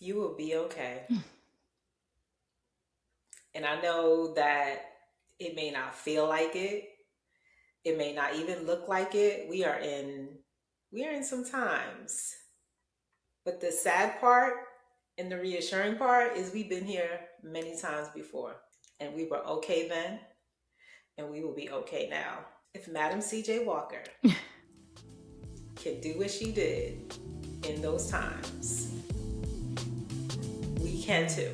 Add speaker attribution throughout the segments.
Speaker 1: You will be okay. And I know that it may not feel like it. It may not even look like it. We are in some times. But the sad part and the reassuring part is we've been here many times before. And we were okay then, and we will be okay now. If Madam CJ Walker can do what she did in those times, we can too.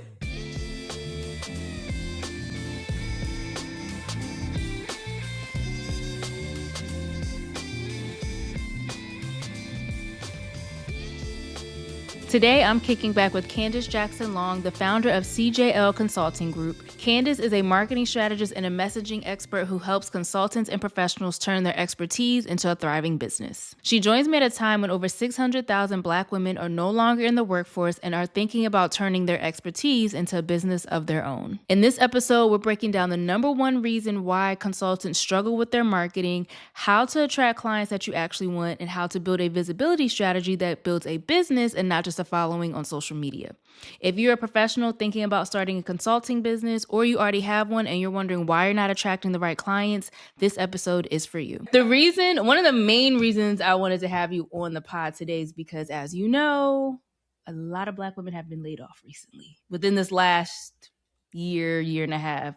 Speaker 2: Today, I'm kicking back with Candice Jackson Long, the founder of CJL Consulting Group. Candice is a marketing strategist and a messaging expert who helps consultants and professionals turn their expertise into a thriving business. She joins me at a time when over 600,000 Black women are no longer in the workforce and are thinking about turning their expertise into a business of their own. In this episode, we're breaking down the number one reason why consultants struggle with their marketing, how to attract clients that you actually want, and how to build a visibility strategy that builds a business and not just a following on social media. If you're a professional thinking about starting a consulting business, or you already have one and you're wondering why you're not attracting the right clients, this episode is for you. One of the main reasons I wanted to have you on the pod today is because, as you know, a lot of Black women have been laid off recently within this last year and a half.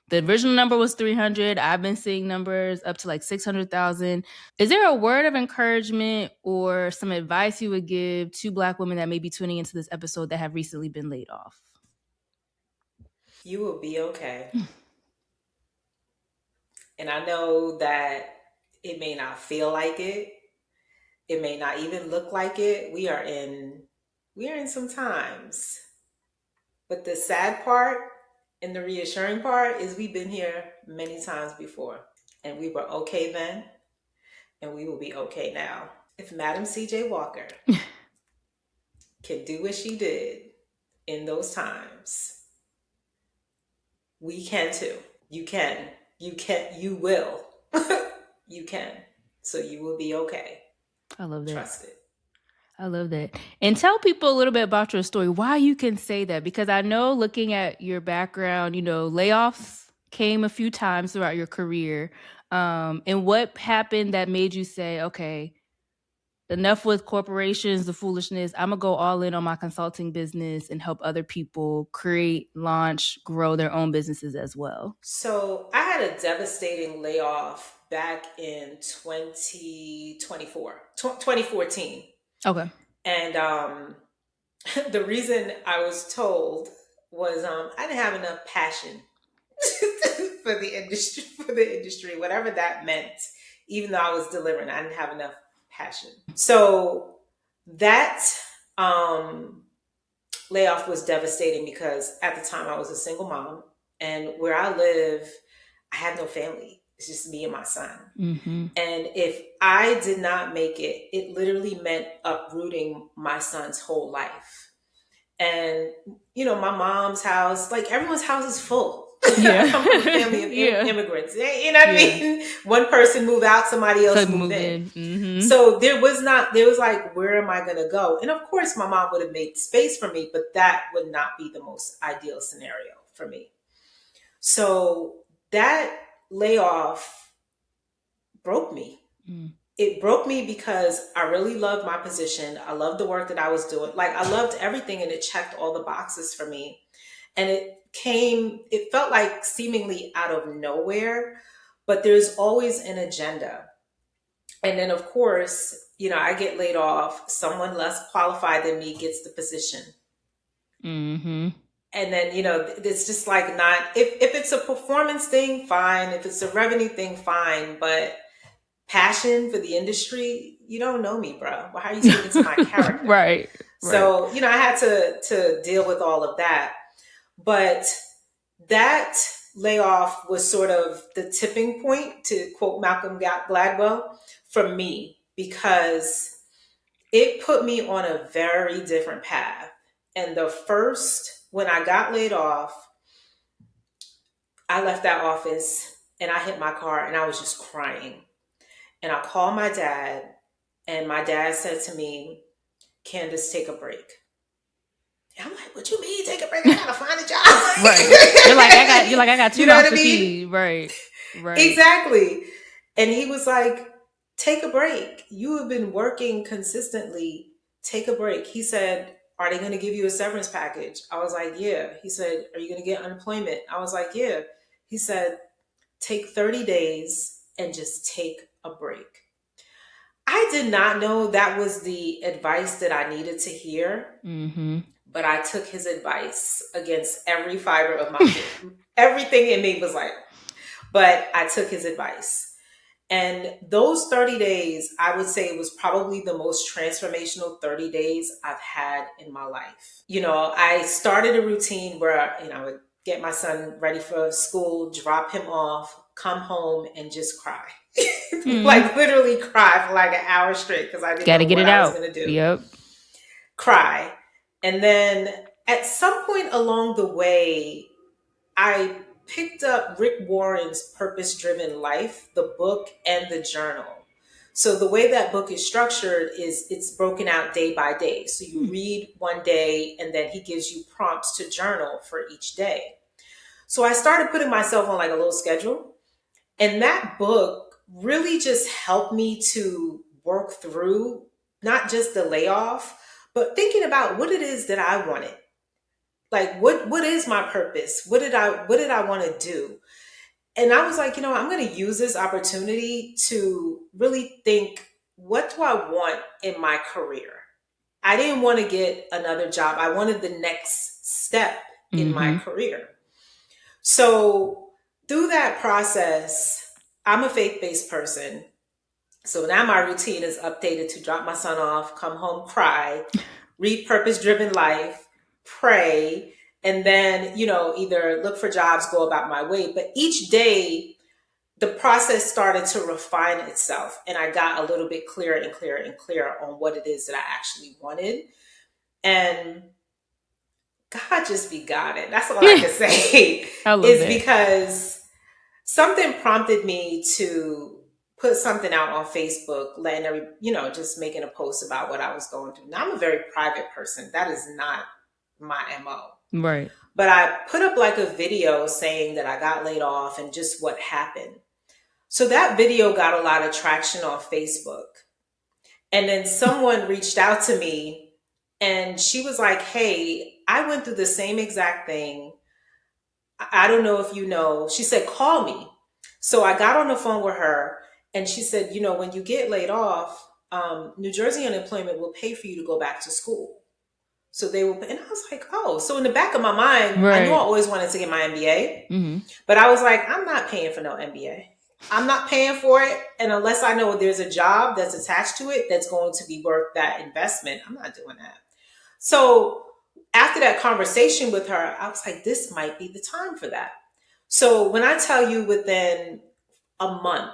Speaker 2: The original number was 300. I've been seeing numbers up to like 600,000. Is there a word of encouragement or some advice you would give to Black women that may be tuning into this episode that have recently been laid off?
Speaker 1: You will be okay. And I know that it may not feel like it. It may not even look like it. We are in some times. But the sad part and the reassuring part is we've been here many times before. And we were okay then, and we will be okay now. If Madam CJ Walker can do what she did in those times, we can too. You can. You can. You will. You can. So you will be okay.
Speaker 2: I love that.
Speaker 1: Trust it.
Speaker 2: I love that. And tell people a little bit about your story, why you can say that. Because I know, looking at your background, layoffs came a few times throughout your career. And what happened that made you say, okay, enough with corporations, the foolishness. I'm going to go all in on my consulting business and help other people create, launch, grow their own businesses as well.
Speaker 1: So I had a devastating layoff back in 2014.
Speaker 2: Okay.
Speaker 1: And the reason I was told was I didn't have enough passion for the industry, whatever that meant. Even though I was delivering, I didn't have enough passion. So that layoff was devastating because at the time I was a single mom, and where I live, I have no family. It's just me and my son.
Speaker 2: Mm-hmm.
Speaker 1: And if I did not make it, it literally meant uprooting my son's whole life. And, my mom's house, like everyone's house is full.
Speaker 2: Yeah.
Speaker 1: I come from a family of immigrants. You know what I mean? One person move out, somebody else move in.
Speaker 2: Mm-hmm.
Speaker 1: So there was like, where am I going to go? And of course, my mom would have made space for me, but that would not be the most ideal scenario for me. So that layoff broke me. It broke me because I really loved my position. I loved the work that I was doing. Like, I loved everything, and it checked all the boxes for me. And it felt like seemingly out of nowhere, but there's always an agenda. And then, of course, I get laid off. Someone less qualified than me gets the position.
Speaker 2: Mm-hmm.
Speaker 1: And then, it's just like, not, if it's a performance thing, fine. If it's a revenue thing, fine. But passion for the industry, you don't know me, bro. Well, how are you speaking to my character?
Speaker 2: Right.
Speaker 1: So, I had to deal with all of that. But that layoff was sort of the tipping point, to quote Malcolm Gladwell, for me, because it put me on a very different path. And when I got laid off, I left that office and I hit my car and I was just crying. And I called my dad, and my dad said to me, Candice, take a break. what you mean take a break? I gotta find a job.
Speaker 2: Right. You're like, I got two
Speaker 1: You know
Speaker 2: mouths
Speaker 1: what I
Speaker 2: to
Speaker 1: mean?
Speaker 2: feed. Right. Right.
Speaker 1: Exactly. And he was like, take a break. You have been working consistently. Take a break. He said, are they going to give you a severance package? I was like, yeah. He said, are you going to get unemployment? I was like, yeah. He said, take 30 days and just take a break. I did not know that was the advice that I needed to hear,
Speaker 2: Mm-hmm.
Speaker 1: but I took his advice against every fiber of my being. Everything in me was like, but I took his advice. And those 30 days, I would say, was probably the most transformational 30 days I've had in my life. You know, I started a routine where, you know, I would get my son ready for school, drop him off, come home and just cry. Like literally cry for like an hour straight because I didn't
Speaker 2: Got to
Speaker 1: know
Speaker 2: get
Speaker 1: what
Speaker 2: it
Speaker 1: I was
Speaker 2: out.
Speaker 1: going to do.
Speaker 2: Yep.
Speaker 1: Cry. And then at some point along the way, I picked up Rick Warren's Purpose Driven Life, the book and the journal. So the way that book is structured is it's broken out day by day. So you read one day and then he gives you prompts to journal for each day. So I started putting myself on like a little schedule. And that book really just helped me to work through not just the layoff, but thinking about what it is that I wanted. Like what is my purpose? What did I want to do? And I was like, you know, I'm going to use this opportunity to really think, what do I want in my career? I didn't want to get another job. I wanted the next step in my career. So through that process, I'm a faith-based person. So now my routine is updated to drop my son off, come home, cry, read Purpose Driven Life, pray, and then, you know, either look for jobs, go about my way. But each day, the process started to refine itself. And I got a little bit clearer and clearer and clearer on what it is that I actually wanted. And God just be God. And that's all I can say
Speaker 2: I love
Speaker 1: is
Speaker 2: that.
Speaker 1: because something prompted me to put something out on Facebook, letting just making a post about what I was going through. Now I'm a very private person. That is not my MO.
Speaker 2: Right.
Speaker 1: But I put up like a video saying that I got laid off and just what happened. So that video got a lot of traction on Facebook. And then someone reached out to me and she was like, hey, I went through the same exact thing. I don't know if you know. She said, call me. So I got on the phone with her and she said, you know, when you get laid off, New Jersey unemployment will pay for you to go back to school. So they will, and I was like, oh, so in the back of my mind, I knew I always wanted to get my MBA, but I was like, I'm not paying for no MBA. I'm not paying for it. And unless I know there's a job that's attached to it that's going to be worth that investment, I'm not doing that. So after that conversation with her, I was like, this might be the time for that. So when I tell you within a month,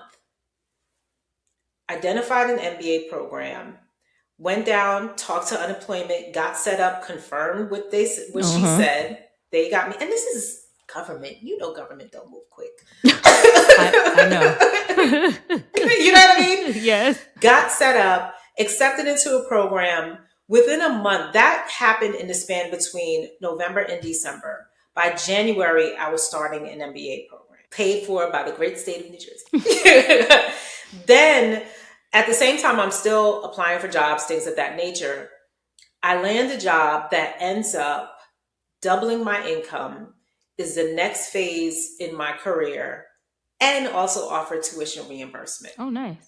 Speaker 1: identified an MBA program, went down, talked to unemployment, got set up, confirmed what she said. They got me, and this is government. You know, government don't move quick.
Speaker 2: I know.
Speaker 1: You know what I mean?
Speaker 2: Yes.
Speaker 1: Got set up, accepted into a program. Within a month, that happened in the span between November and December. By January, I was starting an MBA program, paid for by the great state of New Jersey. Then, at the same time, I'm still applying for jobs, things of that nature. I land a job that ends up doubling my income, is the next phase in my career, and also offer tuition reimbursement.
Speaker 2: Oh, nice.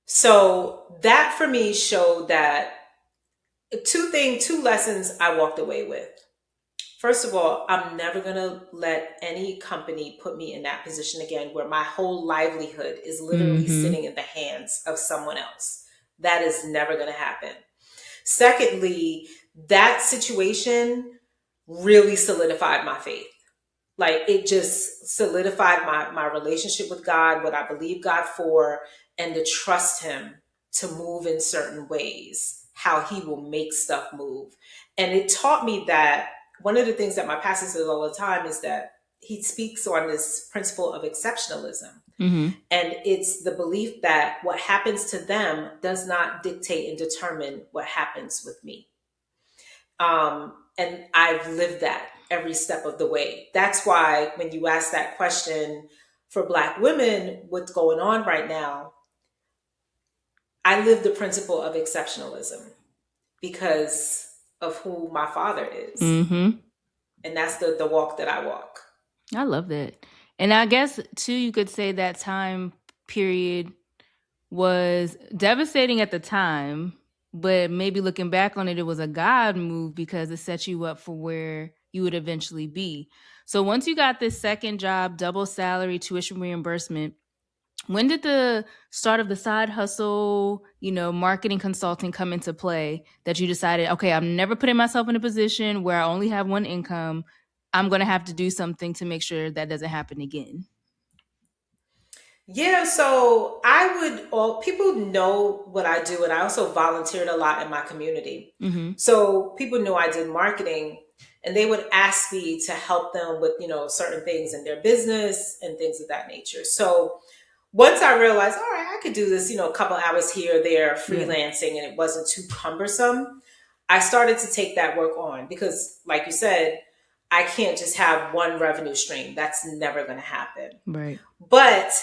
Speaker 1: So that for me showed that two lessons I walked away with. First of all, I'm never going to let any company put me in that position again where my whole livelihood is literally sitting in the hands of someone else. That is never going to happen. Secondly, that situation really solidified my faith. Like it just solidified my relationship with God, what I believe God for, and to trust him to move in certain ways, how he will make stuff move. And it taught me that one of the things that my pastor says all the time is that he speaks on this principle of exceptionalism. And it's the belief that what happens to them does not dictate and determine what happens with me. And I've lived that every step of the way. That's why when you ask that question for Black women, what's going on right now, I live the principle of exceptionalism because of who my father is.
Speaker 2: Mm-hmm.
Speaker 1: And that's the walk that I walk.
Speaker 2: I love that. And I guess too, you could say that time period was devastating at the time, but maybe looking back on it, it was a God move because it set you up for where you would eventually be. So once you got this second job, double salary, tuition reimbursement, when did the start of the side hustle, marketing consulting come into play that you decided, okay, I'm never putting myself in a position where I only have one income. I'm going to have to do something to make sure that doesn't happen again?
Speaker 1: Yeah, so all people know what I do, and I also volunteered a lot in my community.
Speaker 2: Mm-hmm.
Speaker 1: So people knew I did marketing, and they would ask me to help them with, certain things in their business and things of that nature. So once I realized, all right, I could do this, a couple hours here or there,
Speaker 2: Yeah.
Speaker 1: freelancing, and it wasn't too cumbersome, I started to take that work on because, like you said, I can't just have one revenue stream. That's never going to happen.
Speaker 2: Right.
Speaker 1: But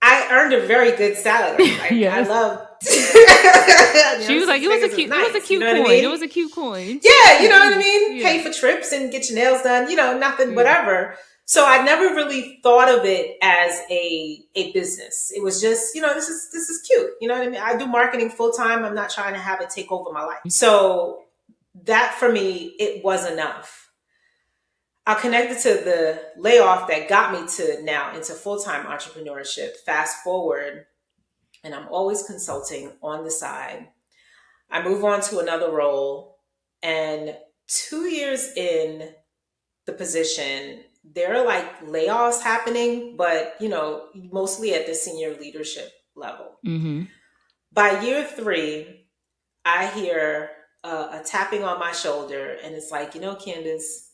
Speaker 1: I earned a very good salary. Like I
Speaker 2: Yes.
Speaker 1: love
Speaker 2: She was like,
Speaker 1: six
Speaker 2: it was a
Speaker 1: figures is
Speaker 2: cute, it was a
Speaker 1: nice. You
Speaker 2: cute
Speaker 1: know what I
Speaker 2: coin. It
Speaker 1: mean?
Speaker 2: was a cute coin.
Speaker 1: Yeah, you know what I mean?
Speaker 2: Yeah.
Speaker 1: Pay for trips and get your nails done, nothing,
Speaker 2: Yeah.
Speaker 1: whatever. So I never really thought of it as a business. It was just, this is cute. You know what I mean? I do marketing full time. I'm not trying to have it take over my life. So that for me, it was enough. I connected to the layoff that got me to now into full-time entrepreneurship. Fast forward, and I'm always consulting on the side. I move on to another role, and 2 years in the position, there are like layoffs happening, but mostly at the senior leadership level.
Speaker 2: Mm-hmm.
Speaker 1: By year 3, I hear a tapping on my shoulder, and it's like, Candice,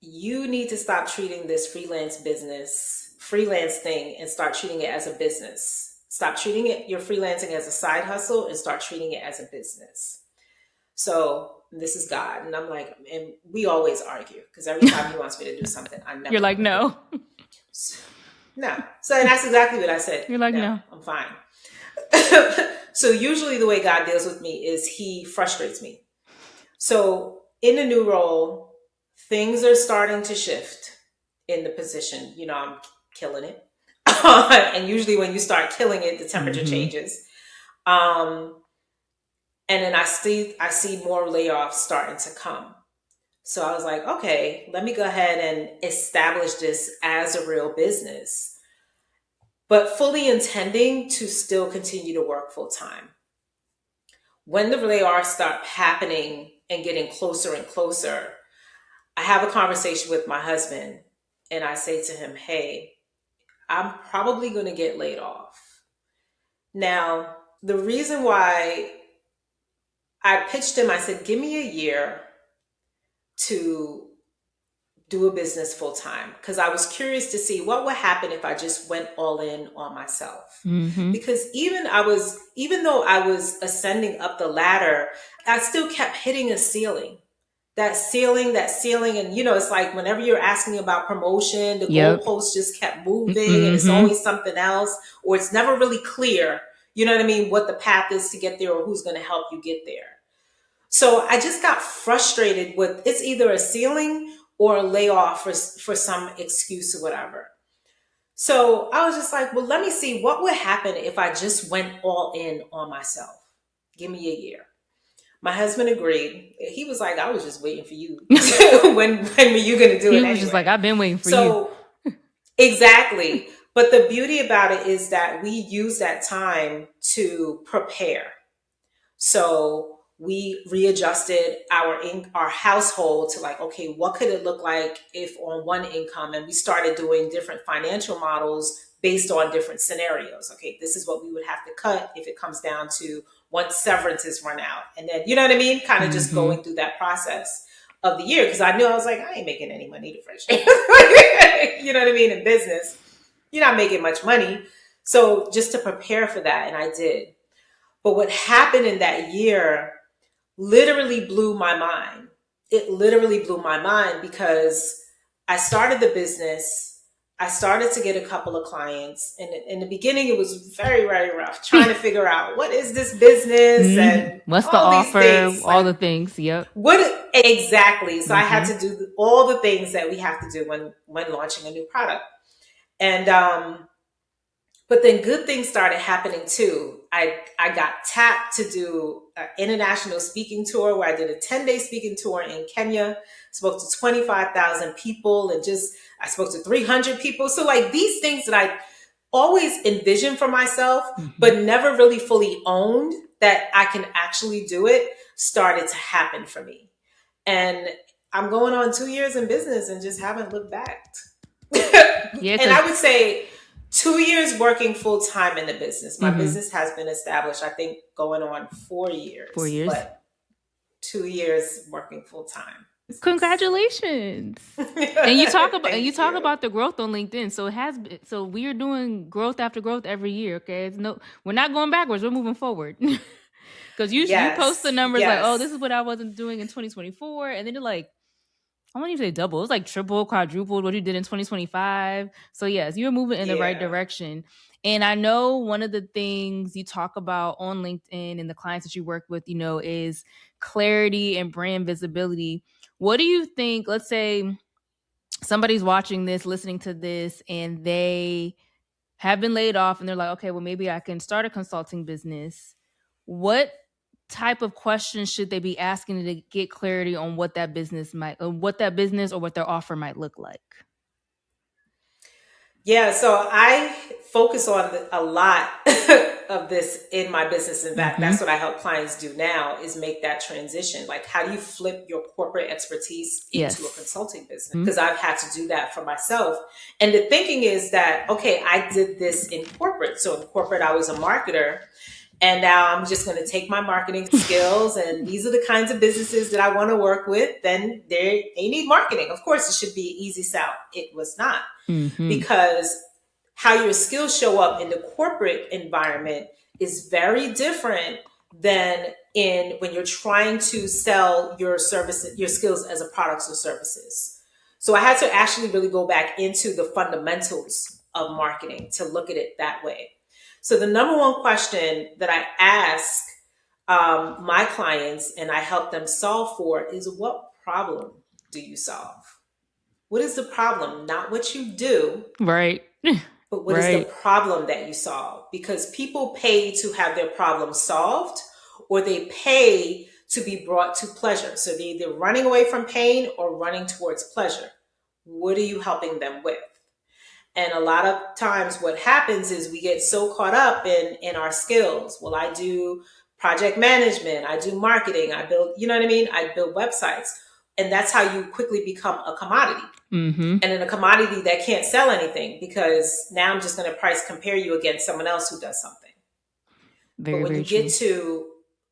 Speaker 1: you need to stop treating this freelance thing, and start treating it as a business. Stop treating it, your freelancing, as a side hustle and start treating it as a business. So this is God. And I'm like, and we always argue because every time he wants me to do something, I never
Speaker 2: You're like,
Speaker 1: want to do
Speaker 2: no.
Speaker 1: it. So, no. So and that's exactly what I said.
Speaker 2: You're like,
Speaker 1: No,
Speaker 2: no.
Speaker 1: I'm fine. So usually the way God deals with me is he frustrates me. So in a new role, things are starting to shift in the position. I'm killing it. And usually when you start killing it, the temperature changes. And then I see more layoffs starting to come. So I was like, okay, let me go ahead and establish this as a real business, but fully intending to still continue to work full time. When the layoffs start happening and getting closer and closer, I have a conversation with my husband and I say to him, hey, I'm probably going to get laid off. Now, the reason why I pitched him, I said, give me a year to do a business full time, because I was curious to see what would happen if I just went all in on myself.
Speaker 2: Mm-hmm.
Speaker 1: Because even though I was ascending up the ladder, I still kept hitting a ceiling. That ceiling. And it's like whenever you're asking about promotion, the
Speaker 2: Yep.
Speaker 1: goalposts just kept moving, and it's
Speaker 2: Mm-hmm.
Speaker 1: always something else, or it's never really clear, you know what I mean, what the path is to get there or who's going to help you get there. So I just got frustrated with, it's either a ceiling or a layoff for some excuse or whatever. So I was just like, well, let me see what would happen if I just went all in on myself. Give me a year. My husband agreed. He was like, I was just waiting for you. when were you going to do
Speaker 2: He
Speaker 1: it
Speaker 2: was
Speaker 1: anyway?
Speaker 2: just like, I've been waiting for you.
Speaker 1: So exactly. But the beauty about it is that we use that time to prepare. So we readjusted our household to like, okay, what could it look like if on one income? And we started doing different financial models based on different scenarios. Okay, this is what we would have to cut if it comes down to once severances run out. And then, you know what I mean? Kind of just going through that process of the year. Because I knew, I was like, I ain't making any money to fresh. You know what I mean? In business, you're not making much money. So just to prepare for that, and I did. But what happened in that year literally blew my mind. It literally blew my mind because I started the business. I started to get a couple of clients. And in the beginning, it was very, very rough trying to figure out what is this business and
Speaker 2: What's the
Speaker 1: all these
Speaker 2: offer?
Speaker 1: things.
Speaker 2: All
Speaker 1: Like,
Speaker 2: the things. Yep.
Speaker 1: what exactly? So I had to do all the things that we have to do when launching a new product. And but then good things started happening too. I got tapped to do an international speaking tour where I did a 10-day speaking tour in Kenya, spoke to 25,000 people, and just I spoke to 300 people. So like these things that I always envisioned for myself, but never really fully owned that I can actually do it, started to happen for me. And I'm going on 2 years in business and just haven't looked back.
Speaker 2: Yeah,
Speaker 1: And I
Speaker 2: because
Speaker 1: would say 2 years working full time in the business. My business has been established, I think, going on 4 years,
Speaker 2: 4 years.
Speaker 1: but 2 years working full time.
Speaker 2: Congratulations. And
Speaker 1: Thank you.
Speaker 2: about the growth on LinkedIn. So it has been, so we are doing growth after growth every year. Okay, it's no, we're not going backwards. We're moving forward. Because you post the
Speaker 1: Yes,
Speaker 2: numbers like, oh, this
Speaker 1: yes,
Speaker 2: is what I wasn't doing in 2024, and then you're like, I won't even say double. It's like triple, quadrupled what you did in 2025. So yes, you're moving in the right
Speaker 1: yeah.
Speaker 2: direction. And I know one of the things you talk about on LinkedIn and the clients that you work with, is clarity and brand visibility. What do you think? Let's say somebody's watching this, listening to this, and they have been laid off and they're like, okay, well, maybe I can start a consulting business. What type of questions should they be asking to get clarity on what that business or what their offer might look like?
Speaker 1: Yeah, so I focus on a lot of this in my business. In fact, that's what I help clients do now is make that transition. Like, how do you flip your corporate expertise into a
Speaker 2: Yes.
Speaker 1: consulting business? Because I've had to do that for myself. And the thinking is that, okay, I did this in corporate. So in corporate, I was a marketer. And now I'm just going to take my marketing skills, and these are the kinds of businesses that I want to work with. Then they need marketing. Of course, it should be easy sell. It was not, because how your skills show up in the corporate environment is very different than in when you're trying to sell your services, your skills as a products or services. So I had to actually really go back into the fundamentals of marketing to look at it that way. So the number one question that I ask my clients and I help them solve for is, what problem do you solve? What is the problem? Not what you do,
Speaker 2: Right.
Speaker 1: but what is the
Speaker 2: Right.
Speaker 1: problem that you solve? Because people pay to have their problem solved, or they pay to be brought to pleasure. So they're either running away from pain or running towards pleasure. What are you helping them with? And a lot of times what happens is we get so caught up in our skills. Well, I do project management, I do marketing, I build, you know what I mean? I build websites. And that's how you quickly become a commodity. And in a commodity that can't sell anything, because now I'm just going to price compare you against someone else who does something. But
Speaker 2: Very,
Speaker 1: when you
Speaker 2: very
Speaker 1: get
Speaker 2: true.
Speaker 1: to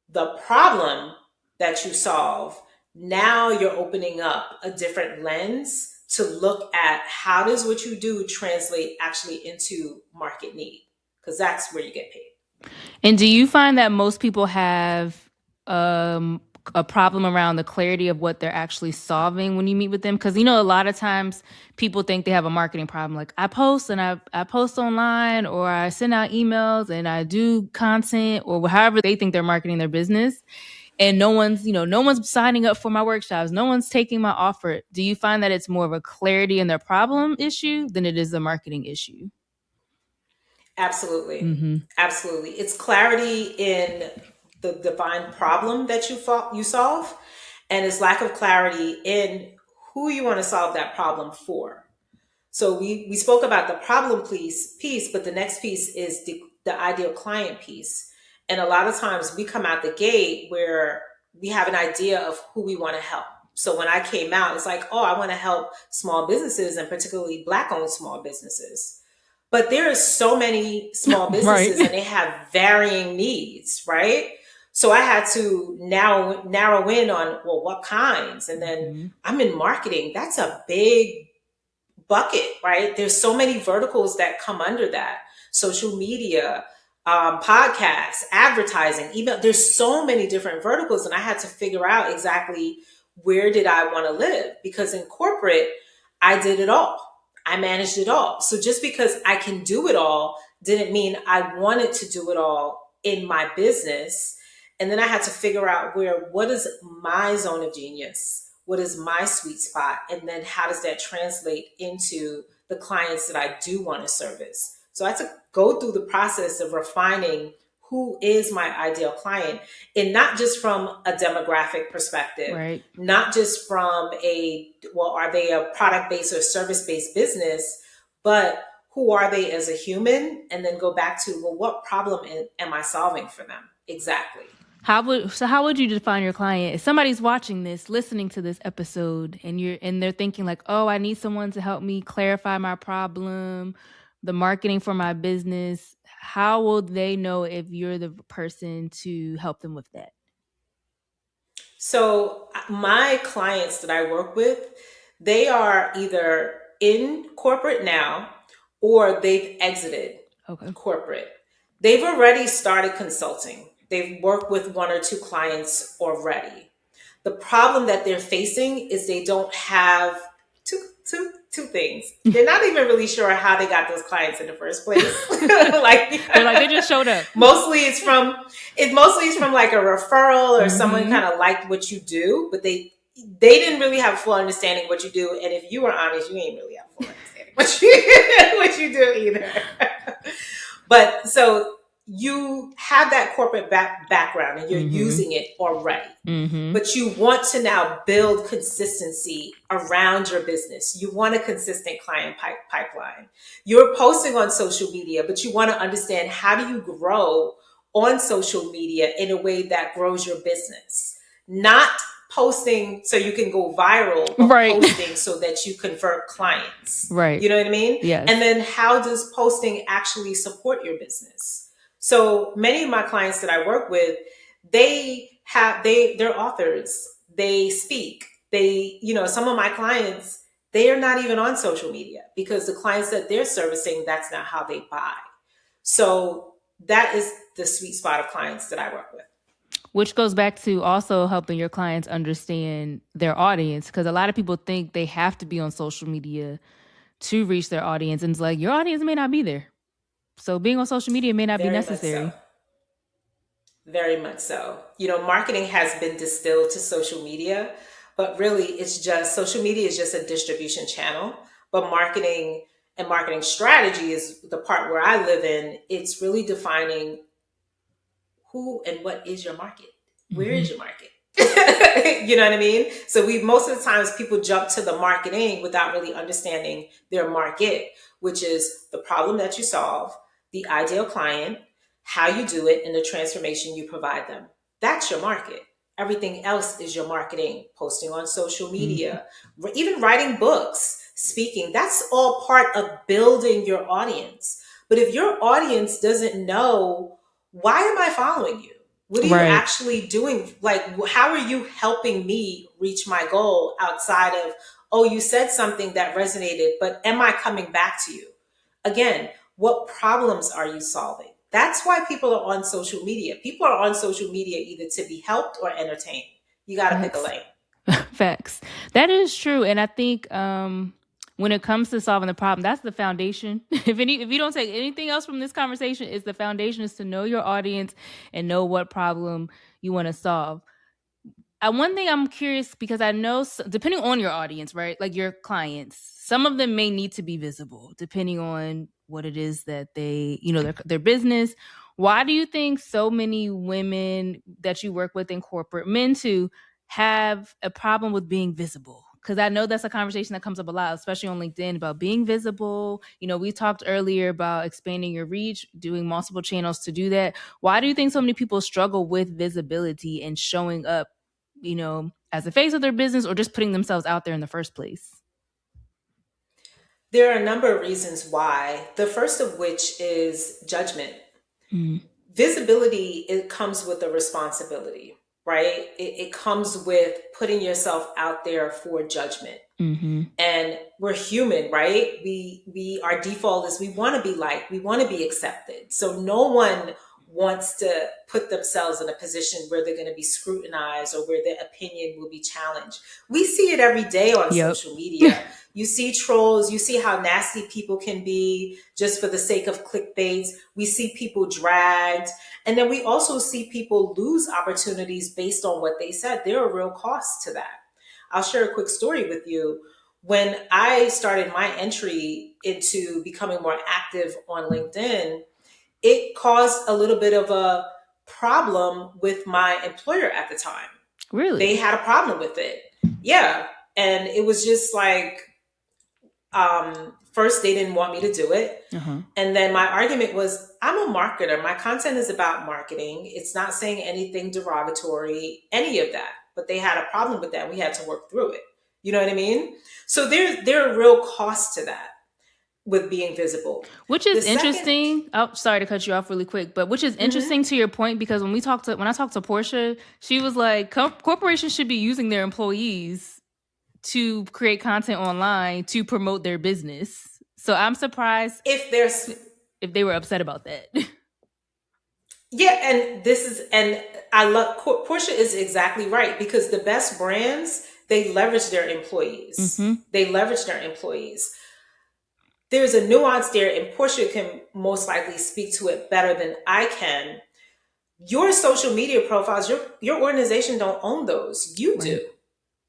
Speaker 1: the problem that you solve, now you're opening up a different lens to look at how does what you do translate actually into market need, because that's where you get paid.
Speaker 2: And do you find that most people have a problem around the clarity of what they're actually solving when you meet with them? Because a lot of times people think they have a marketing problem. Like I post and I post online, or I send out emails and I do content, or however they think they're marketing their business. And no one's signing up for my workshops. No one's taking my offer. Do you find that it's more of a clarity in their problem issue than it is a marketing issue?
Speaker 1: Absolutely. Absolutely. It's clarity in the defined problem that you solve, and it's lack of clarity in who you want to solve that problem for. So we spoke about the problem piece, but the next piece is the ideal client piece. And a lot of times we come out the gate where we have an idea of who we want to help. So when I came out, it's like, oh, I want to help small businesses, and particularly Black owned small businesses. But there are so many small
Speaker 2: Right.
Speaker 1: businesses and they have varying needs, right? So I had to narrow in on, well, what kinds? And then I'm in marketing. That's a big bucket, right? There's so many verticals that come under that. Social media, podcasts, advertising, email. There's so many different verticals, and I had to figure out exactly where did I want to live, because in corporate, I did it all. I managed it all. So just because I can do it all didn't mean I wanted to do it all in my business. And then I had to figure out what is my zone of genius? What is my sweet spot? And then how does that translate into the clients that I do want to service? So I had to go through the process of refining who is my ideal client, and not just from a demographic perspective,
Speaker 2: Right.
Speaker 1: not just from are they a product based or service based business, but who are they as a human? And then go back to, well, what problem am I solving for them? Exactly.
Speaker 2: How would you define your client? If somebody's watching this, listening to this episode, and they're thinking like, "Oh, I need someone to help me clarify my problem, the marketing for my business." How will they know if you're the person to help them with that?
Speaker 1: So my clients that I work with, they are either in corporate now or they've exited
Speaker 2: Okay.
Speaker 1: corporate. They've already started consulting. They've worked with one or two clients already. The problem that they're facing is they don't have two things. They're not even really sure how they got those clients in the first place. Like
Speaker 2: They're like, they just showed up.
Speaker 1: Mostly it's from like a referral, or someone kind of liked what you do, but they didn't really have a full understanding of what you do. And if you were honest, you ain't really have a full understanding what you do either. But so you have that corporate background and you're using it already. But you want to now build consistency around your business. You want a consistent client pipeline. You're posting on social media, but you want to understand, how do you grow on social media in a way that grows your business? Not posting so you can go viral, but
Speaker 2: Right.
Speaker 1: posting so that you convert clients.
Speaker 2: Right.
Speaker 1: You know what I mean?
Speaker 2: Yes.
Speaker 1: And then how does posting actually support your business? So many of my clients that I work with, they're authors. They speak. Some of my clients, they are not even on social media, because the clients that they're servicing, that's not how they buy. So that is the sweet spot of clients that I work with.
Speaker 2: Which goes back to also helping your clients understand their audience, because a lot of people think they have to be on social media to reach their audience, and it's like, your audience may not be there. So being on social media may not be
Speaker 1: Very much so.
Speaker 2: necessary.
Speaker 1: Very much so. Marketing has been distilled to social media, but really it's just, social media is just a distribution channel. But marketing and marketing strategy is the part where I live in. It's really defining who and what is your market. Where is your market? You know what I mean? So most of the times people jump to the marketing without really understanding their market, which is the problem that you solve, the ideal client, how you do it, and the transformation you provide them. That's your market. Everything else is your marketing, posting on social media, even writing books, speaking. That's all part of building your audience. But if your audience doesn't know, why am I following you? What are you
Speaker 2: Right.
Speaker 1: actually doing? Like, how are you helping me reach my goal outside of, oh, you said something that resonated, but am I coming back to you? Again, what problems are you solving? That's why people are on social media. People are on social media either to be helped or entertained. You got to pick a
Speaker 2: Facts.
Speaker 1: lane.
Speaker 2: Facts. That is true. And I think when it comes to solving the problem, that's the foundation. If you don't take anything else from this conversation, is the foundation is to know your audience and know what problem you want to solve. One thing I'm curious, because I know depending on your audience, right? Like your clients, some of them may need to be visible depending on what it is that they, their business. Why do you think so many women that you work with in corporate, men too, have a problem with being visible? Because I know that's a conversation that comes up a lot, especially on LinkedIn, about being visible. We talked earlier about expanding your reach, doing multiple channels to do that. Why do you think so many people struggle with visibility and showing up, as the face of their business, or just putting themselves out there in the first place?
Speaker 1: There are a number of reasons why. The first of which is judgment.
Speaker 2: Mm.
Speaker 1: Visibility, it comes with a responsibility. right? It comes with putting yourself out there for judgment.
Speaker 2: Mm-hmm.
Speaker 1: And we're human, right? Our default is we want to be liked, we want to be accepted. So no one wants to put themselves in a position where they're going to be scrutinized or where their opinion will be challenged. We see it every day on
Speaker 2: Yep.
Speaker 1: social media. You see trolls, you see how nasty people can be just for the sake of clickbaits. We see people dragged. And then we also see people lose opportunities based on what they said. There are real costs to that. I'll share a quick story with you. When I started my entry into becoming more active on LinkedIn, it caused a little bit of a problem with my employer at the time. They
Speaker 2: Really?
Speaker 1: had a problem with it. Yeah. And it was just like, first, they didn't want me to do it.
Speaker 2: Uh-huh.
Speaker 1: And then my argument was, I'm a marketer. My content is about marketing. It's not saying anything derogatory, any of that. But they had a problem with that. We had to work through it. You know what I mean? So there are real costs to that with being visible.
Speaker 2: Which
Speaker 1: The
Speaker 2: is
Speaker 1: second,
Speaker 2: interesting. Oh, sorry to cut you off really quick, but which is interesting to your point, because when I talked to Portia, she was like, corporations should be using their employees to create content online to promote their business. So I'm surprised
Speaker 1: if there's,
Speaker 2: if they were upset about that.
Speaker 1: yeah, and I love, Portia is exactly right, because the best brands, they leverage their employees.
Speaker 2: Mm-hmm.
Speaker 1: They leverage their employees. There's a nuance there, and Portia can most likely speak to it better than I can. Your social media profiles, your organization don't own those. You do.
Speaker 2: Right.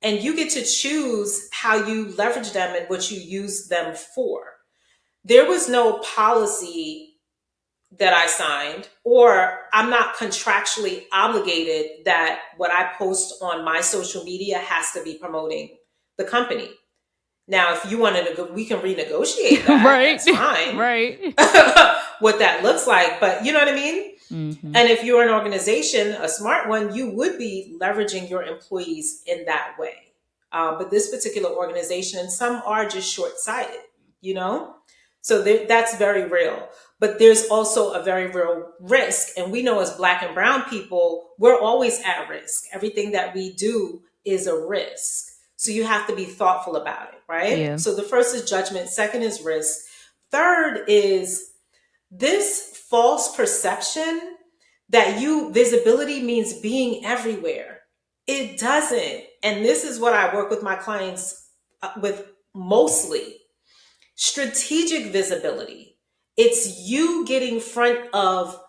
Speaker 1: And you get to choose how you leverage them and what you use them for. There was no policy that I signed, or I'm not contractually obligated that what I post on my social media has to be promoting the company. Now, if you want to, we can renegotiate that.
Speaker 2: Right.
Speaker 1: That's fine.
Speaker 2: Right.
Speaker 1: What that looks like, but you know what I mean?
Speaker 2: Mm-hmm.
Speaker 1: And if you're an organization, a smart one, you would be leveraging your employees in that way. But this particular organization, some are just short-sighted, you know? So that's very real. But there's also a very real risk. And we know as Black and Brown people, we're always at risk. Everything that we do is a risk. So you have to be thoughtful about it, right?
Speaker 2: Yeah.
Speaker 1: So the first is judgment. Second is risk. Third is this false perception that visibility means being everywhere. It doesn't. And this is what I work with my clients with mostly. Strategic visibility. It's you getting in front of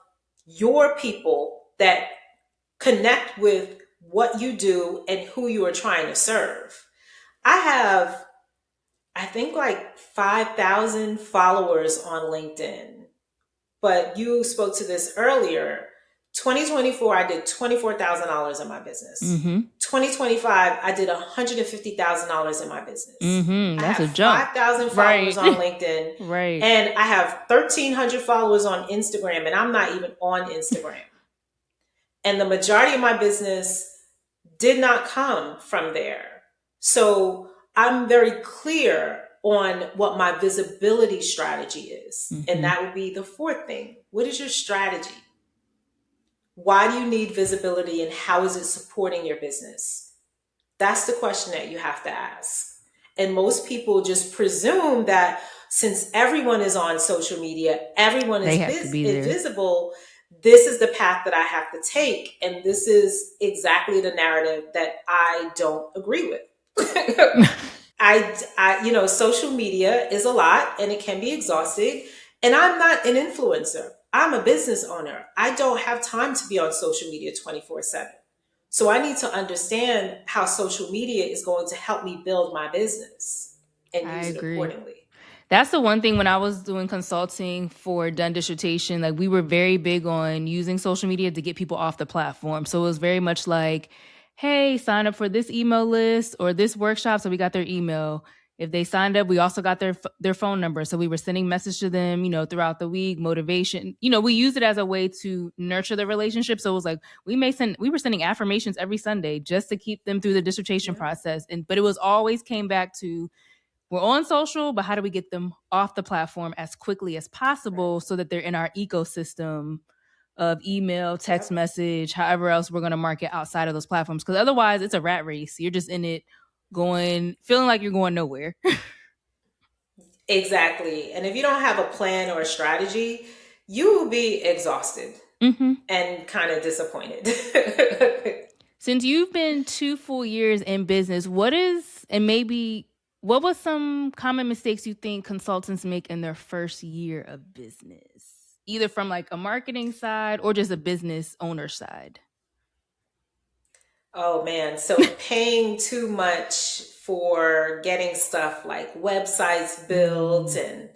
Speaker 1: your people that connect with what you do and who you are trying to serve. I have, I think, like 5,000 followers on LinkedIn. But you spoke to this earlier. 2024, I did $24,000 in my business.
Speaker 2: Mm-hmm.
Speaker 1: 2025, I did $150,000 in my business.
Speaker 2: Mm-hmm.
Speaker 1: I
Speaker 2: That's
Speaker 1: have
Speaker 2: a jump.
Speaker 1: 5,000 followers
Speaker 2: Right.
Speaker 1: on LinkedIn.
Speaker 2: Right.
Speaker 1: And I have 1,300 followers on Instagram, and I'm not even on Instagram. And the majority of my business did not come from there. So I'm very clear on what my visibility strategy is.
Speaker 2: Mm-hmm.
Speaker 1: And that would be the fourth thing. What is your strategy? Why do you need visibility, and how is it supporting your business? That's the question that you have to ask. And most people just presume that since everyone is on social media, everyone is visible, this is the path that I have to take. And this is exactly the narrative that I don't agree with. Social media is a lot, and it can be exhausting. And I'm not an influencer. I'm a business owner. I don't have time to be on social media 24/7. So I need to understand how social media is going to help me build my business and use it accordingly.
Speaker 2: That's the one thing when I was doing consulting for Done Dissertation, like we were very big on using social media to get people off the platform. So it was very much like, hey, sign up for this email list or this workshop. So we got their email. If they signed up, we also got their phone number. So we were sending messages to them, throughout the week, motivation. We used it as a way to nurture the relationship. So it was like we were sending affirmations every Sunday just to keep them through the dissertation process. But it was always came back to, we're on social, but how do we get them off the platform as quickly as possible so that they're in our ecosystem of email, text
Speaker 1: Yep.
Speaker 2: message, however else we're going to market outside of those platforms. Because otherwise, it's a rat race. You're just in it going, feeling like you're going nowhere.
Speaker 1: Exactly. And if you don't have a plan or a strategy, you will be exhausted
Speaker 2: Mm-hmm.
Speaker 1: and kind of disappointed.
Speaker 2: Since you've been 2 full years in business, what was some common mistakes you think consultants make in their first year of business? Either from like a marketing side or just a business owner side.
Speaker 1: Oh man, so paying too much for getting stuff like websites built
Speaker 2: Mm.
Speaker 1: and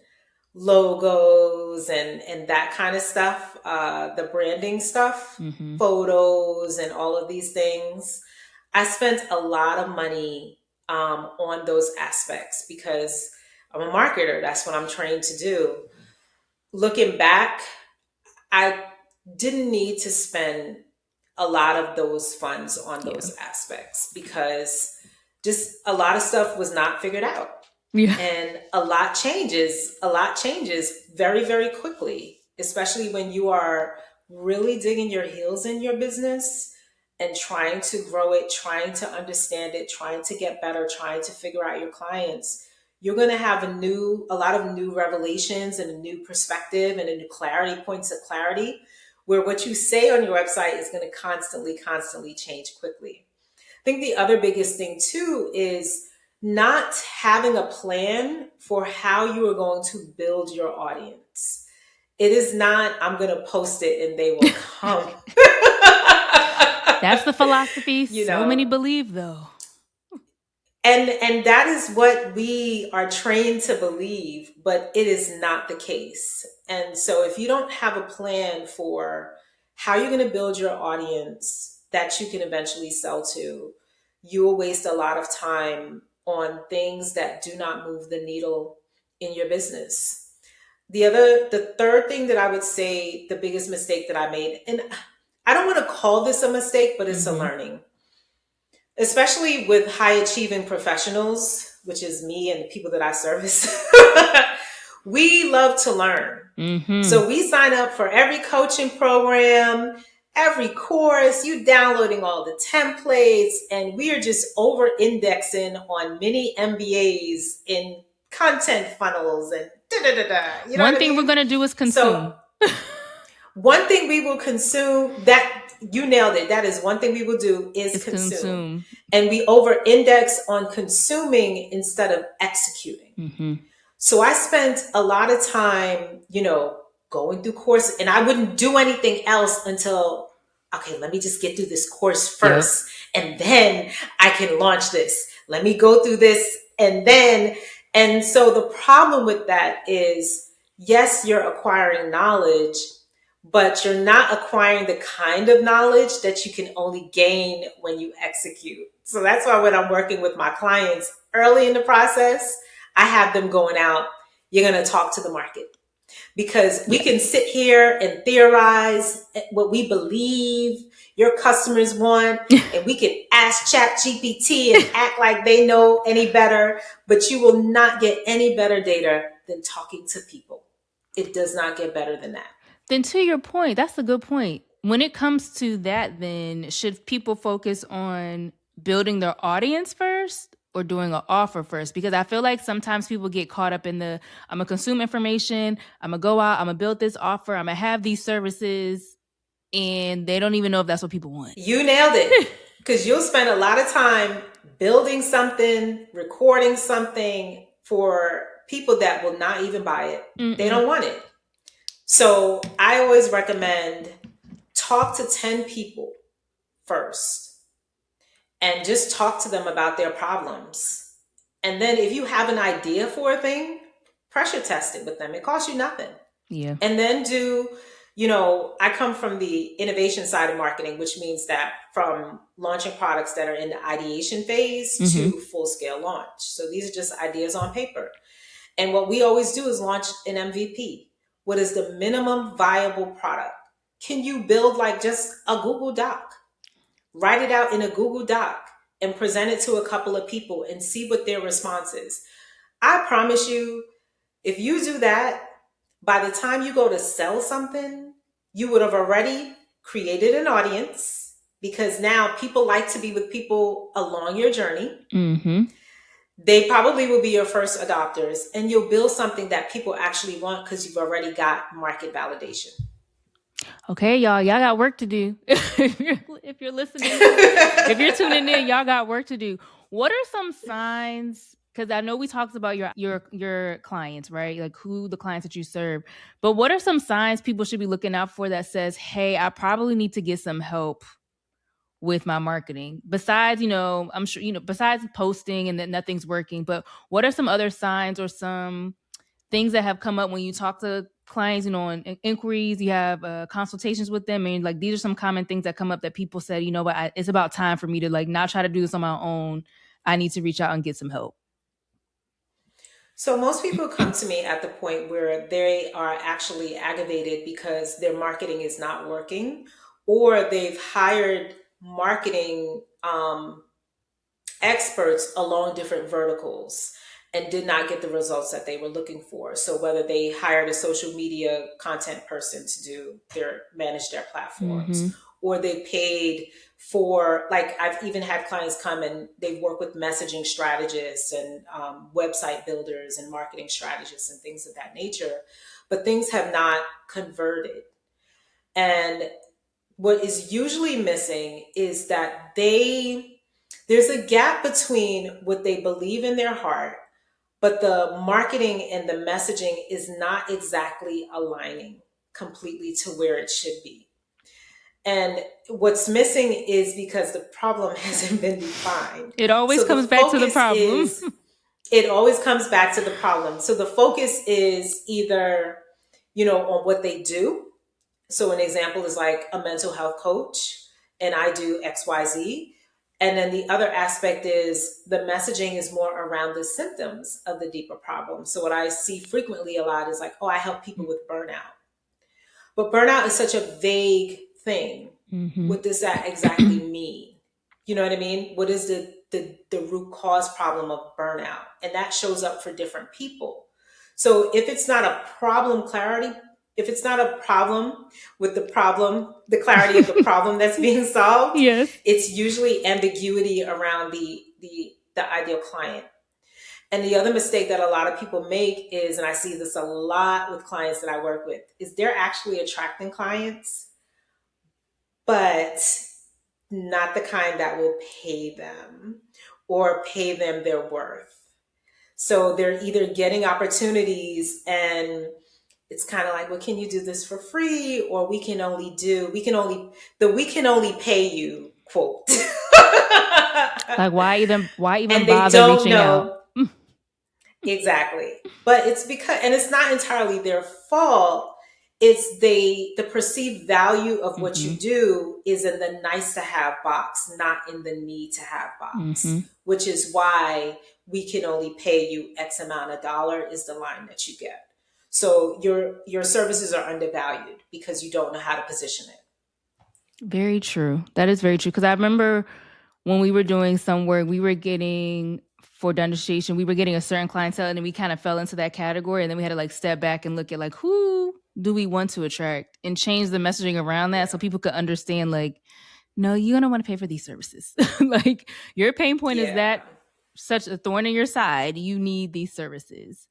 Speaker 1: logos and that kind of stuff, the branding stuff,
Speaker 2: Mm-hmm.
Speaker 1: photos and all of these things. I spent a lot of money on those aspects because I'm a marketer. That's what I'm trained to do. Looking back, I didn't need to spend a lot of those funds on
Speaker 2: Yeah.
Speaker 1: those aspects because just a lot of stuff was not figured out.
Speaker 2: Yeah.
Speaker 1: And a lot changes very, very quickly, especially when you are really digging your heels in your business and trying to grow it, trying to understand it, trying to get better, trying to figure out your clients. You're going to have a lot of new revelations and a new perspective and a new clarity, points of clarity, where what you say on your website is going to constantly change quickly. I think the other biggest thing too is not having a plan for how you are going to build your audience. It is not, I'm going to post it and they will come.
Speaker 2: That's the philosophy
Speaker 1: you
Speaker 2: so many
Speaker 1: know,
Speaker 2: believe, though.
Speaker 1: and that is what we are trained to believe, but it is not the case. And so if you don't have a plan for how you're going to build your audience that you can eventually sell to, you will waste a lot of time on things that do not move the needle in your business. The third thing that I would say, the biggest mistake that I made, and I don't want to call this a mistake, but it's a
Speaker 2: Mm-hmm.
Speaker 1: learning, especially with high achieving professionals, which is me and the people that I service. We love to learn.
Speaker 2: Mm-hmm.
Speaker 1: So we sign up for every coaching program, every course, you downloading all the templates, and we are just over indexing on mini MBAs in content funnels and da da da da. You know
Speaker 2: One
Speaker 1: what I
Speaker 2: thing we're
Speaker 1: mean?
Speaker 2: going to do is
Speaker 1: So
Speaker 2: consume.
Speaker 1: one thing we will consume, that you nailed it. That is one thing we will do is
Speaker 2: Is
Speaker 1: consume.
Speaker 2: consume.
Speaker 1: And we over index on consuming instead of executing.
Speaker 2: Mm-hmm.
Speaker 1: So I spent a lot of time, going through courses, and I wouldn't do anything else until, okay, let me just get through this course
Speaker 2: Yep.
Speaker 1: first, and then I can launch this. Let me go through this, and so the problem with that is, yes, you're acquiring knowledge, but you're not acquiring the kind of knowledge that you can only gain when you execute. So that's why when I'm working with my clients early in the process, I have them going out, you're going to talk to the market because we
Speaker 2: Yes.
Speaker 1: can sit here and theorize what we believe your customers want, and we can ask Chat GPT and act like they know any better, but you will not get any better data than talking to people. It does not get better than that.
Speaker 2: Then to your point, that's a good point. When it comes to that, then should people focus on building their audience first or doing an offer first? Because I feel like sometimes people get caught up in I'm gonna consume information, I'm gonna go out, I'm gonna build this offer, I'm gonna have these services, and they don't even know if that's what people want.
Speaker 1: You nailed it. Because you'll spend a lot of time building something, recording something for people that will not even buy it. They
Speaker 2: Mm-mm.
Speaker 1: don't want it. So I always recommend talk to 10 people first and just talk to them about their problems. And then if you have an idea for a thing, pressure test it with them. It costs you nothing.
Speaker 2: Yeah.
Speaker 1: And then I come from the innovation side of marketing, which means that from launching products that are in the ideation phase
Speaker 2: Mm-hmm.
Speaker 1: to full scale launch. So these are just ideas on paper. And what we always do is launch an MVP. What is the minimum viable product? Can you build like just a Google Doc? Write it out in a Google Doc and present it to a couple of people and see what their response is. I promise you, if you do that, by the time you go to sell something, you would have already created an audience, because now people like to be with people along your journey.
Speaker 2: Mm-hmm.
Speaker 1: They probably will be your first adopters, and you'll build something that people actually want because you've already got market validation.
Speaker 2: Okay, y'all got work to do. If you're listening, if you're tuning in, y'all got work to do. What are some signs? Because I know we talked about your clients, right? Like who the clients that you serve. But what are some signs people should be looking out for that says, "Hey, I probably need to get some help with my marketing." Besides, I'm sure besides posting and that nothing's working. But what are some other signs or some things that have come up when you talk to clients, and inquiries, you have consultations with them, and like these are some common things that come up that people said, what, it's about time for me to like not try to do this on my own. I need to reach out and get some help.
Speaker 1: So most people come to me at the point where they are actually aggravated because their marketing is not working, or they've hired marketing experts along different verticals and did not get the results that they were looking for. So whether they hired a social media content person to manage their
Speaker 2: Mm-hmm.
Speaker 1: platforms, or they paid for, like, I've even had clients come and they've worked with messaging strategists and website builders and marketing strategists and things of that nature, but things have not converted. And what is usually missing is that there's a gap between what they believe in their heart, but the marketing and the messaging is not exactly aligning completely to where it should be. And what's missing is because the problem hasn't been defined.
Speaker 2: It always
Speaker 1: So the
Speaker 2: comes back to the
Speaker 1: focus
Speaker 2: problem.
Speaker 1: is, it always comes back to the problem. So the focus is either, on what they do. So an example is like a mental health coach, and I do XYZ. And then the other aspect is the messaging is more around the symptoms of the deeper problem. So what I see frequently a lot is like, oh, I help people with burnout. But burnout is such a vague thing.
Speaker 2: Mm-hmm.
Speaker 1: What does that exactly mean? You know what I mean? What is the root cause problem of burnout? And that shows up for different people. So if it's not a problem clarity, if it's not a problem with the clarity of the problem that's being solved,
Speaker 2: Yes.
Speaker 1: it's usually ambiguity around the ideal client. And the other mistake that a lot of people make is, and I see this a lot with clients that I work with, is they're actually attracting clients, but not the kind that will pay them or pay them their worth. So they're either getting opportunities and it's kind of like, well, can you do this for free? Or we can only pay you quote.
Speaker 2: Like why even
Speaker 1: And they
Speaker 2: bother
Speaker 1: don't
Speaker 2: reaching out?
Speaker 1: know. Exactly. But it's because, and it's not entirely their fault. It's the perceived value of what
Speaker 2: Mm-hmm.
Speaker 1: you do is in the nice to have box, not in the need to have
Speaker 2: Mm-hmm.
Speaker 1: box, which is why we can only pay you X amount of dollar is the line that you get. So your services are undervalued because you don't know how to position it.
Speaker 2: Very true. That is very true. Because I remember when we were doing some work, we were getting for demonstration, we were getting a certain clientele, and then we kind of fell into that category, and then we had to like step back and look at like who do we want to attract and change the messaging around that
Speaker 1: Yeah.
Speaker 2: so people could understand like, no, you're gonna want to pay for these services. Like your pain point is
Speaker 1: Yeah.
Speaker 2: that such a thorn in your side. You need these services.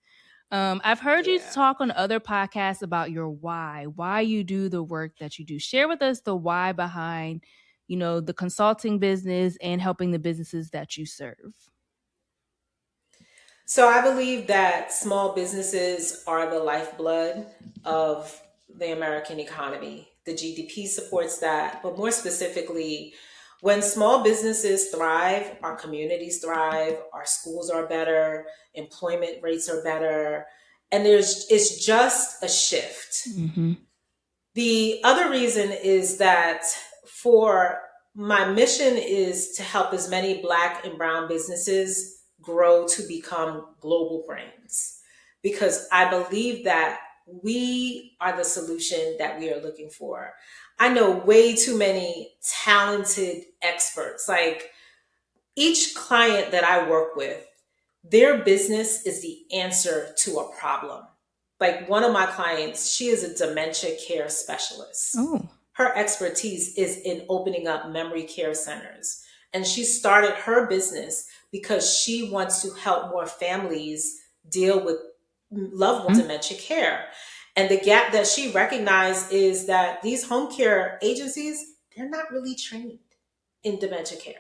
Speaker 2: I've heard you
Speaker 1: Yeah.
Speaker 2: talk on other podcasts about your why you do the work that you do. Share with us the why behind, the consulting business and helping the businesses that you serve.
Speaker 1: So I believe that small businesses are the lifeblood of the American economy. The GDP supports that, but more specifically, when small businesses thrive, our communities thrive, our schools are better, employment rates are better, and it's just a shift.
Speaker 2: Mm-hmm.
Speaker 1: The other reason is that for my mission is to help as many Black and Brown businesses grow to become global brands, because I believe that we are the solution that we are looking for. I know way too many talented experts. Like each client that I work with, their business is the answer to a problem. Like one of my clients, she is a dementia care specialist.
Speaker 2: Oh.
Speaker 1: Her expertise is in opening up memory care centers. And she started her business because she wants to help more families deal with loved one dementia care. And the gap that she recognized is that these home care agencies, they're not really trained in dementia care.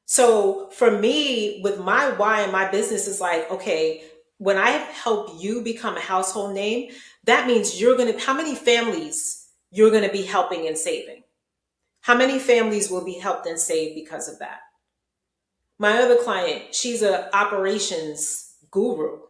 Speaker 1: So for me, with my why and my business is like, okay, when I help you become a household name, that means how many families you're going to be helping and saving? How many families will be helped and saved because of that? My other client, she's an operations guru.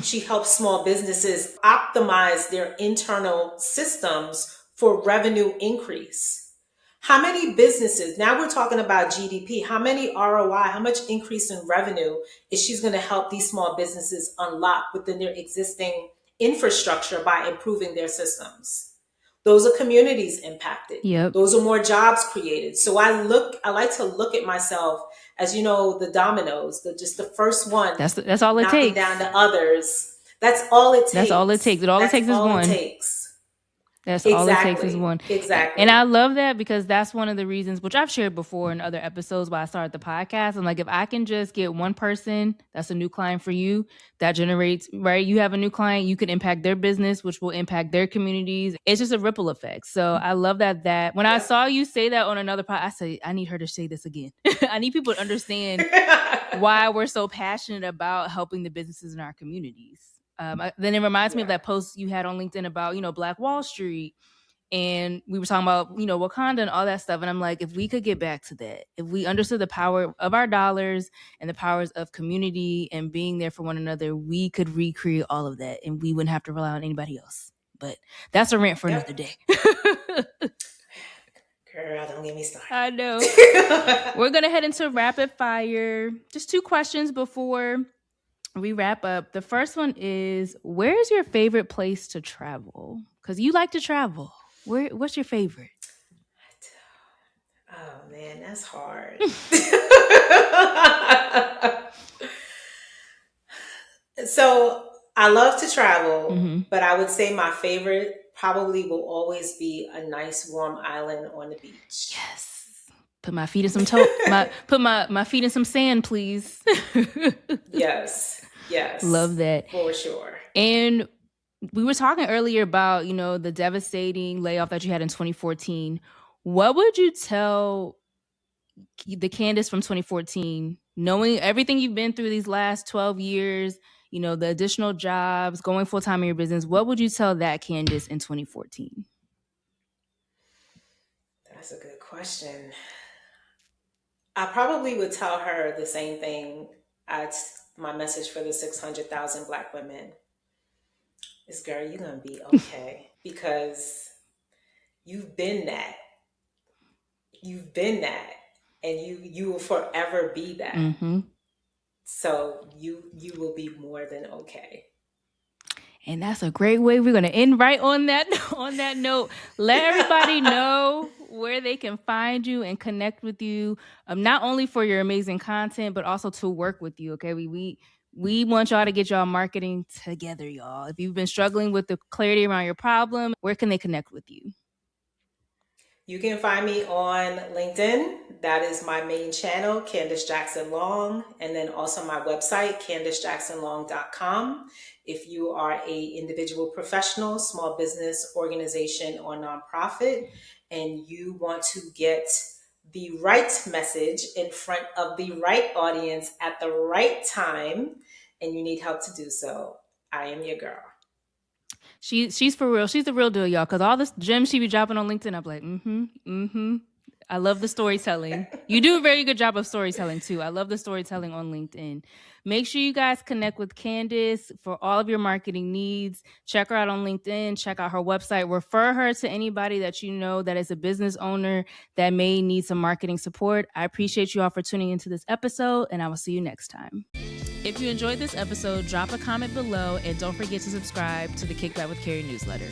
Speaker 1: She helps small businesses optimize their internal systems for revenue increase. How many businesses, now we're talking about GDP, how many ROI, how much increase in revenue is she's going to help these small businesses unlock within their existing infrastructure by improving their systems? Those are communities impacted.
Speaker 2: Yep.
Speaker 1: Those are more jobs created. So I like to look at myself as, the dominoes, just the first one
Speaker 2: That's all it
Speaker 1: knocking
Speaker 2: takes.
Speaker 1: down the others. That's all it takes.
Speaker 2: That's all it takes. All it takes is one. That's
Speaker 1: Exactly.
Speaker 2: all it takes is one.
Speaker 1: Exactly.
Speaker 2: And I love that because that's one of the reasons, which I've shared before in other episodes why I started the podcast. I'm like, if I can just get one person that's a new client for you, that generates, right? You have a new client, you can impact their business, which will impact their communities. It's just a ripple effect. So I love that when I saw you say that on another podcast, I said, I need her to say this again. I need people to understand why we're so passionate about helping the businesses in our communities. Then it reminds me of that post you had on LinkedIn about, Black Wall Street. And we were talking about, Wakanda and all that stuff. And I'm like, if we could get back to that, if we understood the power of our dollars and the powers of community and being there for one another, we could recreate all of that and we wouldn't have to rely on anybody else. But that's a rant for another day.
Speaker 1: Girl, don't get me started.
Speaker 2: I know. We're going to head into rapid fire. Just 2 questions before we wrap up. The first one is, where's your favorite place to travel? Because you like to travel. What's your favorite?
Speaker 1: Oh man, that's hard. So I love to travel, but I would say my favorite probably will always be a nice warm island on the beach.
Speaker 2: Yes. Put my feet in some put my feet in some sand, please.
Speaker 1: Yes.
Speaker 2: Love that.
Speaker 1: For sure.
Speaker 2: And we were talking earlier about, the devastating layoff that you had in 2014. What would you tell the Candice from 2014, knowing everything you've been through these last 12 years, the additional jobs, going full-time in your business, what would you tell that Candice in 2014?
Speaker 1: That's a good question. I probably would tell her the same thing as my message for the 600,000 Black women is, girl, you're going to be okay because you've been that. You've been that. And you will forever be that.
Speaker 2: Mm-hmm.
Speaker 1: So you will be more than okay.
Speaker 2: And that's a great way. We're going to end right on that note. Let everybody know where they can find you and connect with you, not only for your amazing content, but also to work with you. Okay, we want y'all to get y'all marketing together, y'all. If you've been struggling with the clarity around your problem, where can they connect with you?
Speaker 1: You can find me on LinkedIn. That is my main channel, Candice Jackson Long. And then also my website, CandiceJacksonLong.com. If you are a individual professional, small business, organization, or nonprofit, and you want to get the right message in front of the right audience at the right time, and you need help to do so, I am your girl.
Speaker 2: She's for real. She's the real deal, y'all. Because all this gems she be dropping on LinkedIn, I'm like, I love the storytelling. You do a very good job of storytelling too. I love the storytelling on LinkedIn. Make sure you guys connect with Candice for all of your marketing needs. Check her out on LinkedIn. Check out her website. Refer her to anybody that you know that is a business owner that may need some marketing support. I appreciate you all for tuning into this episode, and I will see you next time. If you enjoyed this episode, drop a comment below and don't forget to subscribe to the Kickback with Keri newsletter.